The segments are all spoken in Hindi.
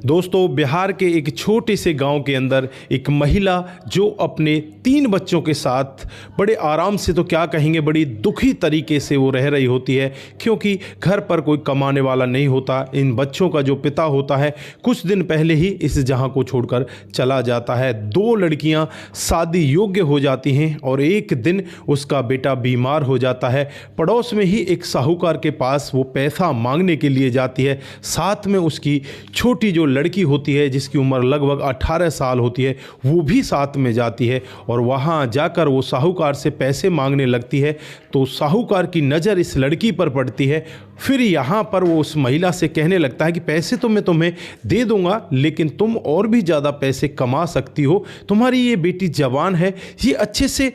दोस्तों, बिहार के एक छोटे से गांव के अंदर एक महिला जो अपने 3 बच्चों के साथ बड़े आराम से, तो क्या कहेंगे, बड़ी दुखी तरीके से वो रह रही होती है, क्योंकि घर पर कोई कमाने वाला नहीं होता। इन बच्चों का जो पिता होता है कुछ दिन पहले ही इस जहां को छोड़कर चला जाता है। 2 लड़कियां शादी योग्य हो जाती हैं और एक दिन उसका बेटा बीमार हो जाता है। पड़ोस में ही एक साहूकार के पास वो पैसा मांगने के लिए जाती है। साथ में उसकी छोटी जो लड़की होती है जिसकी उम्र लगभग 18 साल होती है, वो भी साथ में जाती है और वहाँ जाकर वो साहूकार से पैसे मांगने लगती है। तो साहूकार की नज़र इस लड़की पर पड़ती है। फिर यहाँ पर वो उस महिला से कहने लगता है कि पैसे तो मैं तुम्हें दे दूंगा, लेकिन तुम और भी ज़्यादा पैसे कमा सकती हो। तुम्हारी ये बेटी जवान है, ये अच्छे से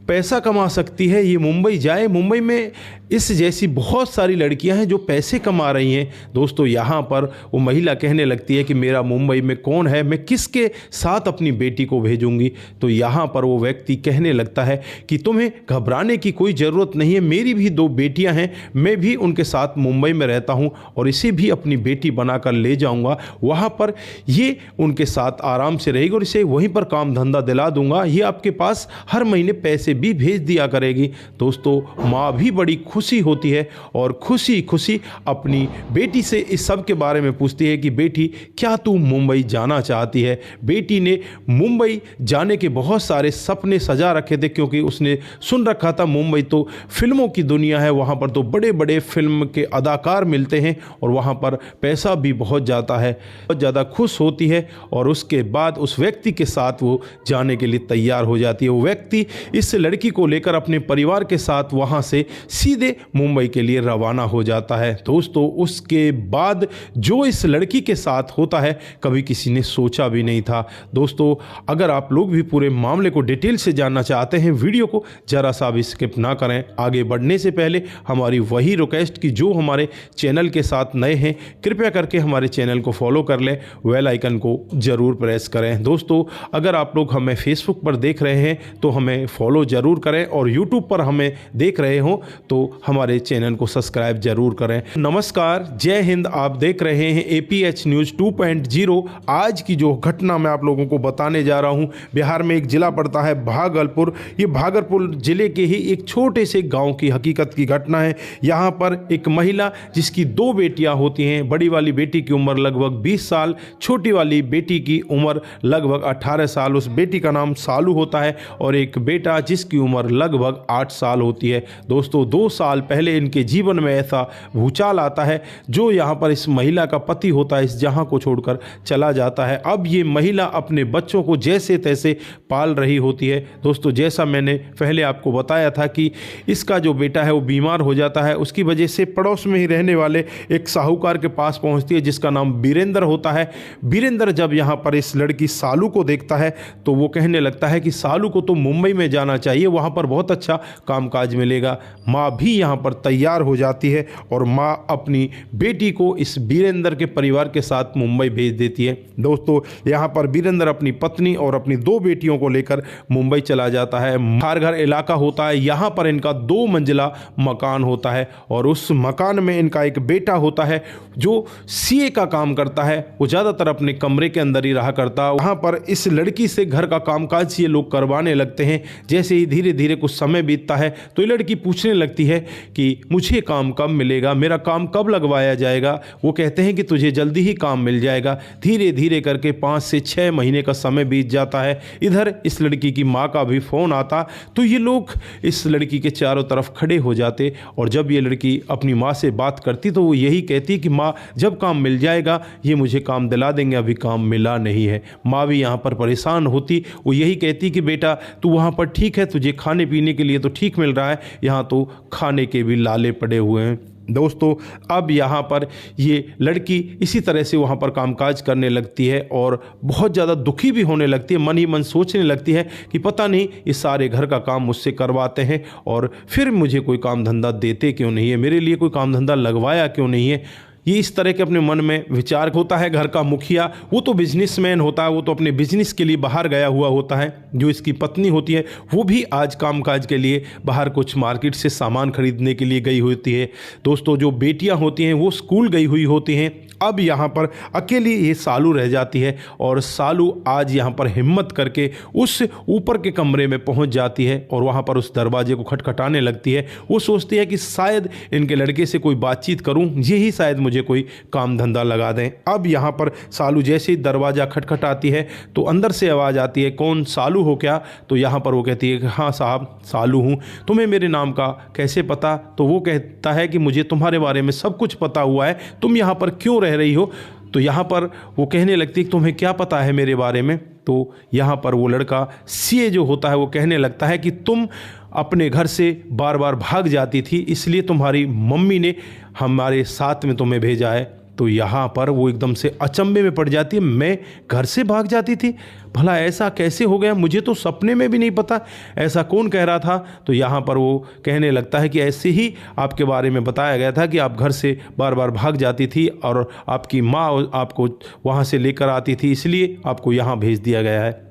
पैसा कमा सकती है, ये मुंबई जाए, मुंबई में इस जैसी बहुत सारी लड़कियां हैं जो पैसे कमा रही हैं। दोस्तों, यहाँ पर वो महिला कहने लगती है कि मेरा मुंबई में कौन है, मैं किसके साथ अपनी बेटी को भेजूंगी। तो यहाँ पर वो व्यक्ति कहने लगता है कि तुम्हें घबराने की कोई ज़रूरत नहीं है, मेरी भी 2 बेटियां हैं, मैं भी उनके साथ मुंबई में रहता हूँ और इसे भी अपनी बेटी बनाकर ले जाऊँगा। वहाँ पर ये उनके साथ आराम से रहेगी और इसे वहीं पर काम धंधा दिला दूंगा, ये आपके पास हर महीने पैसे भी भेज दिया करेगी। दोस्तों, माँ भी बड़ी खुशी होती है और खुशी खुशी अपनी बेटी से इस सब के बारे में पूछती है कि बेटी, क्या तू मुंबई जाना चाहती है। बेटी ने मुंबई जाने के बहुत सारे सपने सजा रखे थे, क्योंकि उसने सुन रखा था मुंबई तो फिल्मों की दुनिया है, वहाँ पर तो बड़े बड़े फिल्म के अदाकार मिलते हैं और वहाँ पर पैसा भी बहुत जाता है। बहुत ज़्यादा खुश होती है और उसके बाद उस व्यक्ति के साथ वो जाने के लिए तैयार हो जाती है। वो व्यक्ति इस लड़की को लेकर अपने परिवार के साथ वहाँ से सीधे मुंबई के लिए रवाना हो जाता है। दोस्तों, उसके बाद जो इस लड़की के साथ होता है कभी किसी ने सोचा भी नहीं था। दोस्तों, अगर आप लोग भी पूरे मामले को डिटेल से जानना चाहते हैं, वीडियो को जरा सा भी स्किप ना करें। आगे बढ़ने से पहले हमारी वही रिक्वेस्ट कि जो हमारे चैनल के साथ नए हैं, कृपया करके हमारे चैनल को फॉलो कर लें, बेल आइकन को जरूर प्रेस करें। दोस्तों, अगर आप लोग हमें फेसबुक पर देख रहे हैं तो हमें फॉलो जरूर करें और यूट्यूब पर हमें देख रहे हो तो हमारे चैनल को सब्सक्राइब जरूर करें। नमस्कार, जय हिंद। आप देख रहे हैं APH न्यूज़ 2.0। आज की जो घटना मैं आप लोगों को बताने जा रहा हूं, बिहार में एक जिला पड़ता है भागलपुर। ये भागलपुर जिले के ही एक छोटे से गांव की हकीकत की घटना है। यहाँ पर एक महिला जिसकी 2 बेटियां होती हैं, बड़ी वाली बेटी की उम्र लगभग 20 साल, छोटी वाली बेटी की उम्र लगभग 18 साल। उस बेटी का नाम सालू होता है और एक बेटा जिसकी उम्र लगभग 8 साल होती है। दोस्तों, 2 साल पहले इनके जीवन में ऐसा भूचाल आता है जो यहाँ पर इस महिला का पति होता है इस जहाँ को छोड़कर चला जाता है। अब ये महिला अपने बच्चों को जैसे तैसे पाल रही होती है। दोस्तों, जैसा मैंने पहले आपको बताया था कि इसका जो बेटा है वो बीमार हो जाता है, उसकी वजह से पड़ोस में ही रहने वाले एक साहूकार के पास पहुँचती है जिसका नाम वीरेंद्र होता है। वीरेंद्र जब यहाँ पर इस लड़की सालू को देखता है तो वो कहने लगता है कि सालू को तो मुंबई में जाना चाहिए, वहाँ पर बहुत अच्छा कामकाज मिलेगा। माँ भी यहाँ पर तैयार हो जाती है और माँ अपनी बेटी को इस वीरेंद्र के परिवार के साथ मुंबई भेज देती है। दोस्तों, यहाँ पर वीरेंद्र अपनी पत्नी और अपनी 2 बेटियों को लेकर मुंबई चला जाता है। घर इलाका होता है, यहाँ पर इनका 2 मंजिला मकान होता है और उस मकान में इनका एक बेटा होता है जो CA का काम करता है। वो ज़्यादातर अपने कमरे के अंदर ही रहा करता है। वहाँ पर इस लड़की से घर का कामकाज ये लोग करवाने लगते हैं। जैसे ही धीरे धीरे कुछ समय बीतता है तो ये लड़की पूछने लगती है कि मुझे काम कब मिलेगा, मेरा काम कब लगवाया जाएगा। वो कहते हैं कि तुझे जल्दी ही काम मिल जाएगा। धीरे धीरे करके 5 से 6 महीने का समय बीत जाता है। इधर इस लड़की की माँ का भी फ़ोन आता तो ये लोग इस लड़की के चारों तरफ खड़े हो जाते और जब ये लड़की अपनी माँ से बात करती तो वो यही कहती कि माँ, जब काम मिल जाएगा ये मुझे काम दिला देंगे, अभी काम मिला नहीं है। माँ भी यहाँ पर परेशान होती, वो यही कहती कि बेटा तू वहाँ पर ठीक है, तुझे खाने पीने के लिए तो ठीक मिल रहा है, यहाँ तो खाने के भी लाले पड़े हुए हैं। दोस्तों, अब यहाँ पर ये लड़की इसी तरह से वहाँ पर कामकाज करने लगती है और बहुत ज़्यादा दुखी भी होने लगती है। मन ही मन सोचने लगती है कि पता नहीं ये सारे घर का काम मुझसे करवाते हैं और फिर मुझे कोई काम धंधा देते क्यों नहीं है, मेरे लिए कोई काम धंधा लगवाया क्यों नहीं है। ये इस तरह के अपने मन में विचार होता है। घर का मुखिया वो तो बिजनेसमैन होता है, वो तो अपने बिजनेस के लिए बाहर गया हुआ होता है। जो इसकी पत्नी होती है वो भी आज कामकाज के लिए बाहर कुछ मार्केट से सामान खरीदने के लिए गई होती है। दोस्तों, जो बेटियां होती हैं वो स्कूल गई हुई होती हैं अब यहाँ पर अकेली ये सालू रह जाती है और सालू आज यहाँ पर हिम्मत करके उस ऊपर के कमरे में पहुँच जाती है और वहाँ पर उस दरवाजे को खटखटाने लगती है। वो सोचती है कि शायद इनके लड़के से कोई बातचीत करूँ, यही शायद मुझे कोई काम धंधा लगा दें। अब यहाँ पर सालू जैसे ही दरवाज़ा खटखटाती है तो अंदर से आवाज़ आती है, कौन, सालू हो क्या? तो यहाँ पर वो कहती है कि हाँ साहब, सालू हूँ। तुम्हें मेरे नाम का कैसे पता? तो वो कहता है कि मुझे तुम्हारे बारे में सब कुछ पता हुआ है, तुम यहाँ पर क्यों रह रही हो? तो यहाँ पर वो कहने लगती है कि तुम्हें क्या पता है मेरे बारे में? तो यहाँ पर वो लड़का सीए जो होता है वो कहने लगता है कि तुम अपने घर से बार बार भाग जाती थी, इसलिए तुम्हारी मम्मी ने हमारे साथ में तुम्हें भेजा है। तो यहाँ पर वो एकदम से अचंभे में पड़ जाती है, मैं घर से भाग जाती थी? भला ऐसा कैसे हो गया? मुझे तो सपने में भी नहीं पता, ऐसा कौन कह रहा था? तो यहाँ पर वो कहने लगता है कि ऐसे ही आपके बारे में बताया गया था कि आप घर से बार बार भाग जाती थी और आपकी माँ आपको वहाँ से लेकर आती थी, इसलिए आपको यहाँ भेज दिया गया है।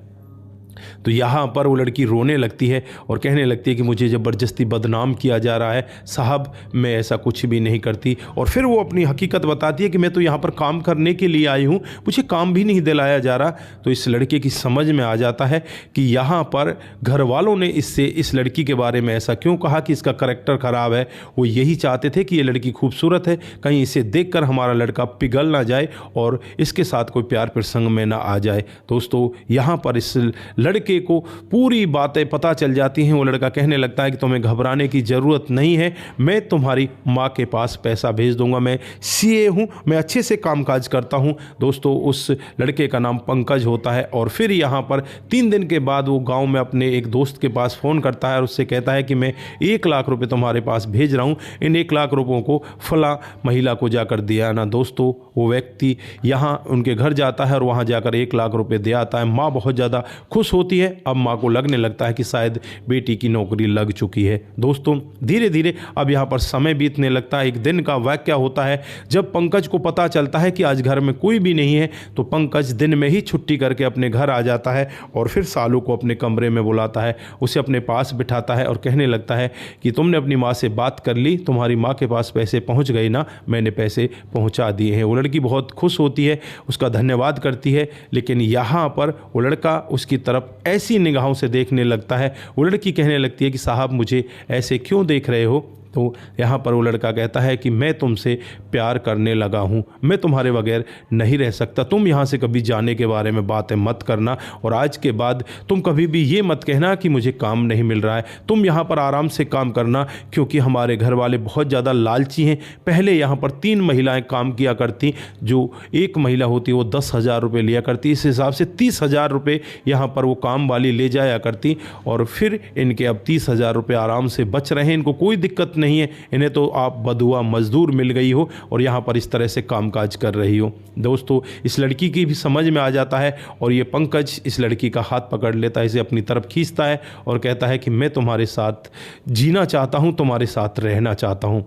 तो यहाँ पर वो लड़की रोने लगती है और कहने लगती है कि मुझे ज़बरदस्ती बदनाम किया जा रहा है, साहब मैं ऐसा कुछ भी नहीं करती। और फिर वो अपनी हकीकत बताती है कि मैं तो यहाँ पर काम करने के लिए आई हूँ, मुझे काम भी नहीं दिलाया जा रहा। तो इस लड़के की समझ में आ जाता है कि यहाँ पर घर वालों ने इससे इस लड़की के बारे में ऐसा क्यों कहा कि इसका करैक्टर ख़राब है। वो यही चाहते थे कि ये लड़की खूबसूरत है, कहीं इसे देखकर हमारा लड़का पिघल ना जाए और इसके साथ कोई प्यार प्रसंग में ना आ जाए। दोस्तों यहाँ पर इस लड़के को पूरी बातें पता चल जाती हैं। वो लड़का कहने लगता है कि तुम्हें घबराने की ज़रूरत नहीं है, मैं तुम्हारी माँ के पास पैसा भेज दूंगा, मैं सीए हूँ, मैं अच्छे से कामकाज करता हूँ। दोस्तों उस लड़के का नाम पंकज होता है। और फिर यहाँ पर 3 दिन के बाद वो गांव में अपने एक दोस्त के पास फ़ोन करता है और उससे कहता है कि मैं 1 लाख रुपये तुम्हारे पास भेज रहा हूँ, इन 1 लाख रुपयों को फला महिला को जाकर दिया ना। दोस्तों वो व्यक्ति यहाँ उनके घर जाता है और वहाँ जाकर 1 लाख रुपये दे आता है। माँ बहुत ज़्यादा खुश होती है। अब माँ को लगने लगता है कि शायद बेटी की नौकरी लग चुकी है। दोस्तों धीरे धीरे अब यहाँ पर समय बीतने लगता है। एक दिन का वाक़या होता है जब पंकज को पता चलता है कि आज घर में कोई भी नहीं है, तो पंकज दिन में ही छुट्टी करके अपने घर आ जाता है और फिर सालू को अपने कमरे में बुलाता है, उसे अपने पास बिठाता है और कहने लगता है कि तुमने अपनी माँ से बात कर ली, तुम्हारी माँ के पास पैसे पहुँच गए ना? मैंने पैसे पहुँचा दिए हैं। वो लड़की बहुत खुश होती है, उसका धन्यवाद करती है, लेकिन यहाँ पर वो लड़का उसकी तरफ ऐसी निगाहों से देखने लगता है। वो लड़की कहने लगती है कि साहब मुझे ऐसे क्यों देख रहे हो? तो यहाँ पर वो लड़का कहता है कि मैं तुमसे प्यार करने लगा हूँ, मैं तुम्हारे बगैर नहीं रह सकता, तुम यहाँ से कभी जाने के बारे में बातें मत करना और आज के बाद तुम कभी भी ये मत कहना कि मुझे काम नहीं मिल रहा है, तुम यहाँ पर आराम से काम करना, क्योंकि हमारे घर वाले बहुत ज़्यादा लालची हैं। पहले यहाँ पर 3 महिलाएँ काम किया करती, जो एक महिला होती वो 10,000 रुपये लिया करती, इस हिसाब से 30,000 रुपये यहाँ पर वो काम वाली ले जाया करती और फिर इनके अब 30,000 रुपये आराम से बच रहे हैं, इनको कोई दिक्कत नहीं है, इन्हें तो आप बदुआ मजदूर मिल गई हो और यहाँ पर इस तरह से कामकाज कर रही हो। दोस्तों इस लड़की की भी समझ में आ जाता है और ये पंकज इस लड़की का हाथ पकड़ लेता है, इसे अपनी तरफ खींचता है और कहता है कि मैं तुम्हारे साथ जीना चाहता हूँ, तुम्हारे साथ रहना चाहता हूँ।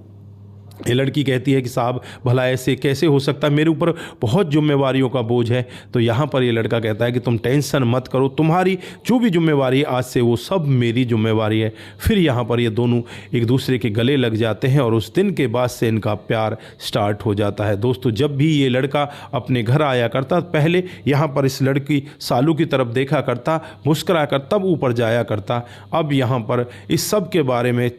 ये लड़की कहती है कि साहब भला ऐसे कैसे हो सकता है, मेरे ऊपर बहुत जिम्मेवारियों का बोझ है। तो यहाँ पर ये लड़का कहता है कि तुम टेंशन मत करो, तुम्हारी जो भी जिम्मेवारी है आज से वो सब मेरी जिम्मेवारी है। फिर यहाँ पर ये दोनों एक दूसरे के गले लग जाते हैं और उस दिन के बाद से इनका प्यार स्टार्ट हो जाता है। दोस्तों जब भी ये लड़का अपने घर आया करता, पहले यहाँ पर इस लड़की सालू की तरफ देखा करता, मुस्कुरा कर तब ऊपर जाया करता। अब यहाँ पर इस सब के बारे में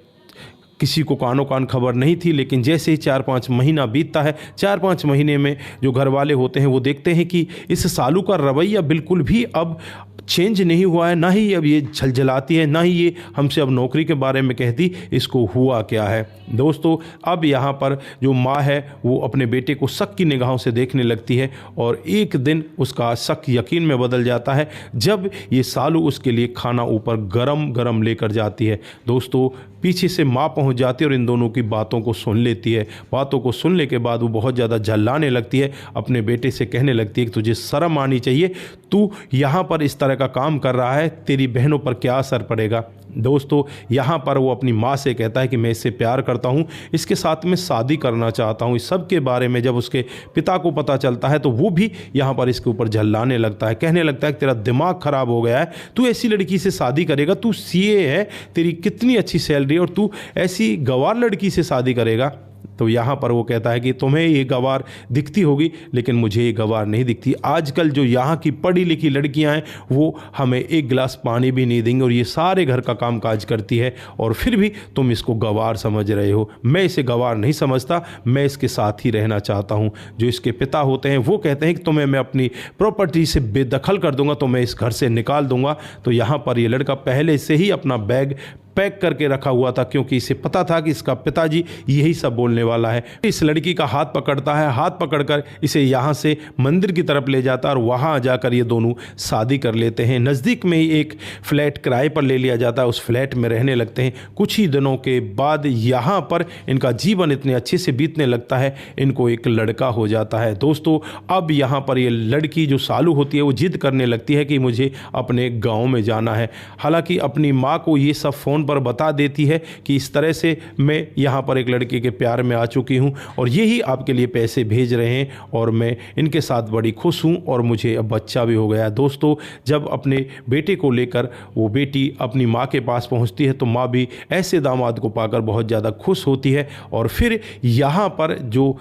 किसी को कानो कान खबर नहीं थी, लेकिन जैसे ही 4-5 महीना बीतता है, 4-5 महीने में जो घर वाले होते हैं वो देखते हैं कि इस सालू का रवैया बिल्कुल भी अब चेंज नहीं हुआ है, ना ही अब ये झलझलाती है, ना ही ये हमसे अब नौकरी के बारे में कहती, इसको हुआ क्या है। दोस्तों अब यहाँ पर जो माँ है वो अपने बेटे को शक की निगाहों से देखने लगती है और एक दिन उसका शक यकीन में बदल जाता है जब ये सालू उसके लिए खाना ऊपर गरम गरम लेकर जाती है। दोस्तों पीछे से माँ पहुँच जाती है और इन दोनों की बातों को सुन लेती है। बातों को सुनने के बाद वो बहुत ज़्यादा झल्लाने लगती है, अपने बेटे से कहने लगती है कि तुझे शर्म आनी चाहिए, तू यहाँ पर इस तरह का काम कर रहा है, तेरी बहनों पर क्या असर पड़ेगा। दोस्तों यहाँ पर वो अपनी माँ से कहता है कि मैं इससे प्यार करता हूँ, इसके साथ में शादी करना चाहता हूँ। इस सब के बारे में जब उसके पिता को पता चलता है तो वो भी यहाँ पर इसके ऊपर झल्लाने लगता है, कहने लगता है कि तेरा दिमाग ख़राब हो गया है, तू ऐसी लड़की से शादी करेगा, तू सीए है, तेरी कितनी अच्छी सैलरी और तू ऐसी गंवार लड़की से शादी करेगा। तो यहाँ पर वो कहता है कि तुम्हें ये गंवार दिखती होगी लेकिन मुझे ये गंवार नहीं दिखती। आजकल जो यहाँ की पढ़ी लिखी लड़कियाँ हैं वो हमें एक गिलास पानी भी नहीं देंगे और ये सारे घर का काम काज करती है और फिर भी तुम इसको गंवार समझ रहे हो। मैं इसे गंवार नहीं समझता, मैं इसके साथ ही रहना चाहता हूँ। जो इसके पिता होते हैं वो कहते हैं कि तुम्हें मैं अपनी प्रॉपर्टी से बेदखल कर दूंगा, तो मैं इस घर से निकाल दूंगा। तो यहाँ पर ये लड़का पहले से ही अपना बैग पैक करके रखा हुआ था क्योंकि इसे पता था कि इसका पिताजी यही सब बोलने वाला है। इस लड़की का हाथ पकड़ता है, हाथ पकड़कर इसे यहाँ से मंदिर की तरफ ले जाता है और वहाँ जाकर ये दोनों शादी कर लेते हैं। नज़दीक में ही एक फ्लैट किराए पर ले लिया जाता है, उस फ्लैट में रहने लगते हैं। कुछ ही दिनों के बाद यहाँ पर इनका जीवन इतने अच्छे से बीतने लगता है, इनको एक लड़का हो जाता है। दोस्तों अब यहाँ पर ये लड़की जो सालू होती है वो जिद करने लगती है कि मुझे अपने गाँव में जाना है। हालांकि अपनी माँ को ये सब फ़ोन पर बता देती है कि इस तरह से मैं यहाँ पर एक लड़के के प्यार में आ चुकी हूँ और यही आपके लिए पैसे भेज रहे हैं और मैं इनके साथ बड़ी खुश हूँ और मुझे अब बच्चा भी हो गया। दोस्तों जब अपने बेटे को लेकर वो बेटी अपनी माँ के पास पहुँचती है तो माँ भी ऐसे दामाद को पाकर बहुत ज़्यादा खुश होती है और फिर यहाँ पर जो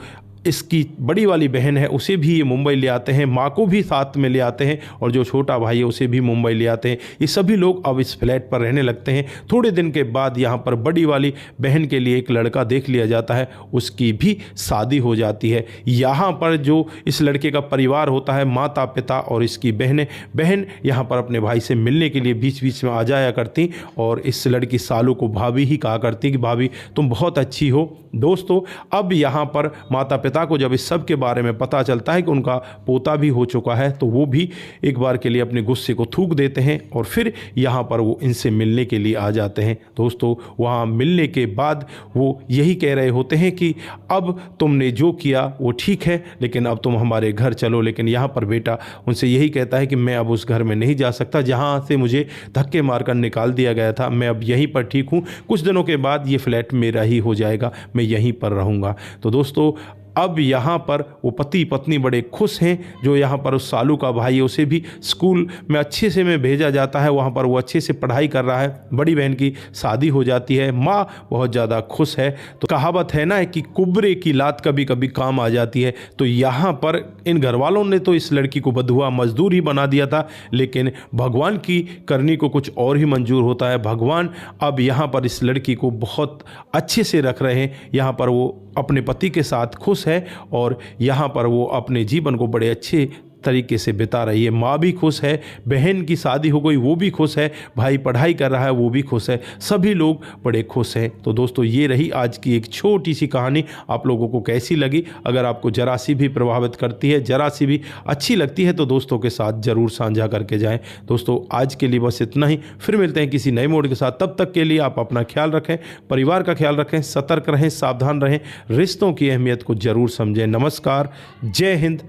इसकी बड़ी वाली बहन है उसे भी ये मुंबई ले आते हैं, माँ को भी साथ में ले आते हैं और जो छोटा भाई है उसे भी मुंबई ले आते हैं। ये सभी लोग अब इस फ्लैट पर रहने लगते हैं। थोड़े दिन के बाद यहाँ पर बड़ी वाली बहन के लिए एक लड़का देख लिया जाता है, उसकी भी शादी हो जाती है। यहाँ पर जो इस लड़के का परिवार होता है, माता पिता और इसकी बहन यहाँ पर अपने भाई से मिलने के लिए बीच बीच में आ जाया करती और इस लड़की सालू को भाभी ही कहा करती कि भाभी तुम बहुत अच्छी हो। दोस्तों अब यहाँ पर माता पिता को जब इस सब के बारे में पता चलता है कि उनका पोता भी हो चुका है तो वो भी एक बार के लिए अपने गुस्से को थूक देते हैं और फिर यहाँ पर वो इनसे मिलने के लिए आ जाते हैं। दोस्तों वहाँ मिलने के बाद वो यही कह रहे होते हैं कि अब तुमने जो किया वो ठीक है लेकिन अब तुम हमारे घर चलो। लेकिन यहाँ पर बेटा उनसे यही कहता है कि मैं अब उस घर में नहीं जा सकता जहाँ से मुझे धक्के मारकर निकाल दिया गया था, मैं अब यहीं पर ठीक हूँ, कुछ दिनों के बाद ये फ्लैट मेरा ही हो जाएगा, मैं यहीं पर रहूँगा। तो दोस्तों अब यहाँ पर वो पति पत्नी बड़े खुश हैं। जो यहाँ पर उस सालू का भाई है उसे भी स्कूल में अच्छे से में भेजा जाता है, वहाँ पर वो अच्छे से पढ़ाई कर रहा है। बड़ी बहन की शादी हो जाती है, माँ बहुत ज़्यादा खुश है। तो कहावत है ना कि कुबरे की लात कभी कभी काम आ जाती है। तो यहाँ पर इन घर वालों ने तो इस लड़की को बधुआ मजदूर ही बना दिया था, लेकिन भगवान की करनी को कुछ और ही मंजूर होता है। भगवान अब यहाँ पर इस लड़की को बहुत अच्छे से रख रहे हैं। यहाँ पर वो अपने पति के साथ खुश है और यहाँ पर वो अपने जीवन को बड़े अच्छे तरीके से बिता रही है। माँ भी खुश है, बहन की शादी हो गई वो भी खुश है, भाई पढ़ाई कर रहा है वो भी खुश है, सभी लोग बड़े खुश हैं। तो दोस्तों ये रही आज की एक छोटी सी कहानी। आप लोगों को कैसी लगी? अगर आपको जरा सी भी प्रभावित करती है, जरा सी भी अच्छी लगती है तो दोस्तों के साथ ज़रूर साझा करके जाएं। दोस्तों आज के लिए बस इतना ही, फिर मिलते हैं किसी नए मोड के साथ। तब तक के लिए आप अपना ख्याल रखें, परिवार का ख्याल रखें, सतर्क रहें, सावधान रहें, रिश्तों की अहमियत को ज़रूर समझें। नमस्कार, जय हिंद,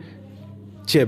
जय